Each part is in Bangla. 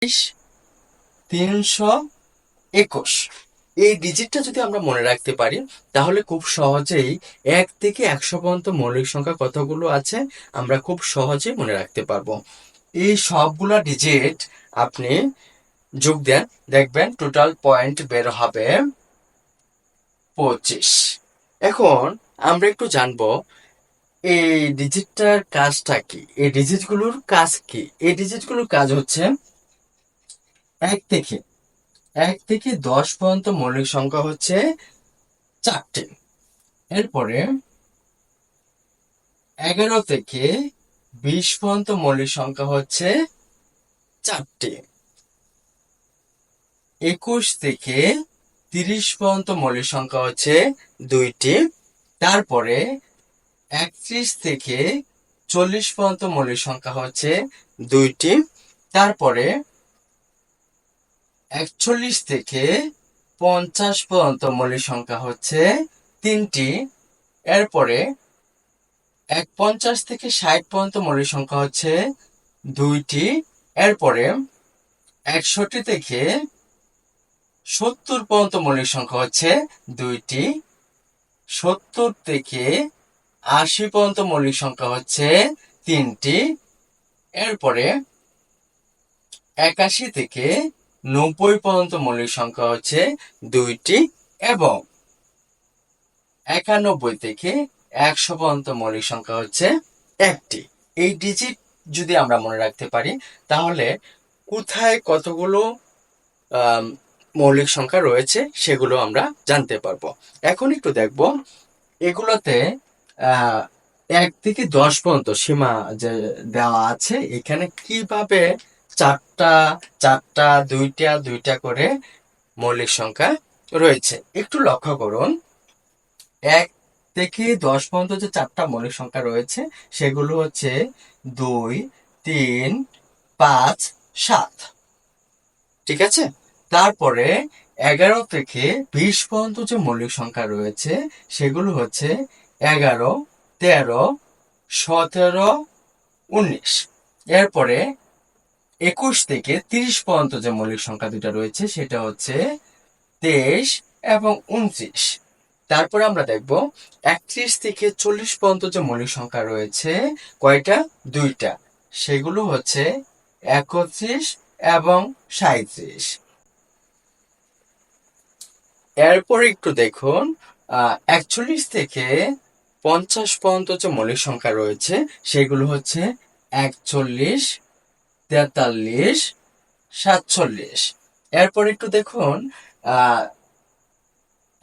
321। এই ডিজিটটা যদি আমরা মনে রাখতে পারি তাহলে খুব সহজেই 1 থেকে 100 পর্যন্ত মৌলিক সংখ্যা কতগুলো আছে আমরা খুব সহজেই মনে রাখতে পারবো। এই সবগুলা ডিজিট আপনি যোগ দেন, দেখবেন টোটাল পয়েন্ট বের হবে 25। এখন আমরা একটু জানবো এই ডিজিটটার কাজটা কি, এই ডিজিটগুলোর কাজ কি। এই ডিজিটগুলোর কাজ হচ্ছে 1 থেকে 10 পর্যন্ত মৌলিক সংখ্যা হচ্ছে 4টি। এরপরে 11 থেকে 20 পর্যন্ত মৌলিক সংখ্যা হচ্ছে 4টি। 21 থেকে 30 পর্যন্ত মৌলিক সংখ্যা হচ্ছে 2টি। তারপরে 31 থেকে 40 পর্যন্ত মৌলিক সংখ্যা হচ্ছে 2টি। তারপরে 41 থেকে 50 পর্যন্ত মৌলিক সংখ্যা হচ্ছে 3টি। এরপরে 51 থেকে 60 পর্যন্ত মৌলিক সংখ্যা হচ্ছে 2টি। এরপরে 61 থেকে 70 পর্যন্ত মৌলিক সংখ্যা হচ্ছে 2টি। 70 থেকে 80 পর্যন্ত মৌলিক সংখ্যা হচ্ছে 3টি। এরপরে 81 থেকে 90 পর্যন্ত মৌলিক সংখ্যা হচ্ছে 2টি এবং 91 থেকে 100 পর্যন্ত মৌলিক সংখ্যা হচ্ছে 1টি। এই ডিজিট যদি আমরা মনে রাখতে পারি তাহলে কোথায় কতগুলো মৌলিক সংখ্যা রয়েছে সেগুলো আমরা জানতে পারবো। এখন একটু দেখব এগুলোতে 1 থেকে 10 পর্যন্ত সীমা যে দেওয়া আছে এখানে কিভাবে চারটা দুইটা করে মৌলিক সংখ্যা রয়েছে একটু লক্ষ্য করুন। 1 থেকে 10 পর্যন্ত যে 4টা মৌলিক সংখ্যা রয়েছে সেগুলো হচ্ছে 2, 3, 5, 7। ঠিক আছে। তারপরে 11 থেকে 20 পর্যন্ত যে মৌলিক সংখ্যা রয়েছে সেগুলো হচ্ছে 11, 13, 17, 19। এরপরে 21 থেকে 30 পর্যন্ত যে মৌলিক সংখ্যা দুটা রয়েছে সেটা হচ্ছে 23 এবং 29। তারপরে আমরা দেখব 31 থেকে 40 পর্যন্ত যে মৌলিক সংখ্যা রয়েছে কয়টা, 2টা, সেগুলো হচ্ছে 31 এবং 37। এরপরে একটু দেখুন 41 থেকে 50 পর্যন্ত যে মৌলিক সংখ্যা রয়েছে সেগুলো হচ্ছে 41, 43, 47। এরপর একটু দেখুন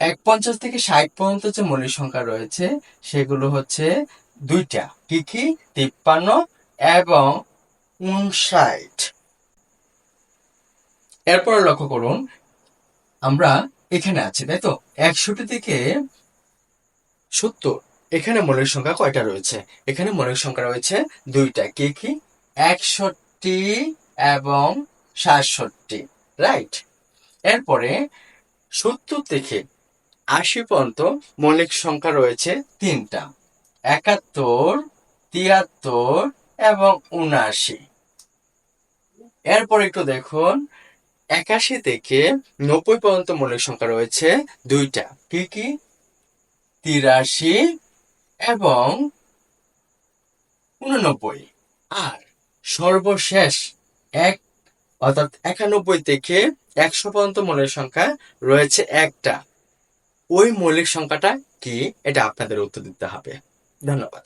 51 থেকে 60 পর্যন্ত যে মৌলিক সংখ্যা রয়েছে সেগুলো হচ্ছে 2টা, কি 53 এবং 59। এরপর লক্ষ্য করুন আমরা এখানে আছি তাই তো, 61 থেকে 70 এখানে মৌলিক সংখ্যা কয়টা রয়েছে, এখানে মৌলিক সংখ্যা রয়েছে 2টা, কি 61 এবং 67, রাইট। এরপরে 70 থেকে 80 পর্যন্ত মৌলিক সংখ্যা রয়েছে 3টা, 71, 73 এবং 79। এরপর একটু দেখুন 81 থেকে 90 পর্যন্ত মৌলিক সংখ্যা রয়েছে 2টা, কি 83 এবং 89। আর সর্বশেষ অর্থাৎ 91 থেকে 100 পর্যন্ত মৌলিক সংখ্যা রয়েছে একটা। ওই মৌলিক সংখ্যাটা কি এটা আপনাদের উত্তর দিতে হবে। ধন্যবাদ।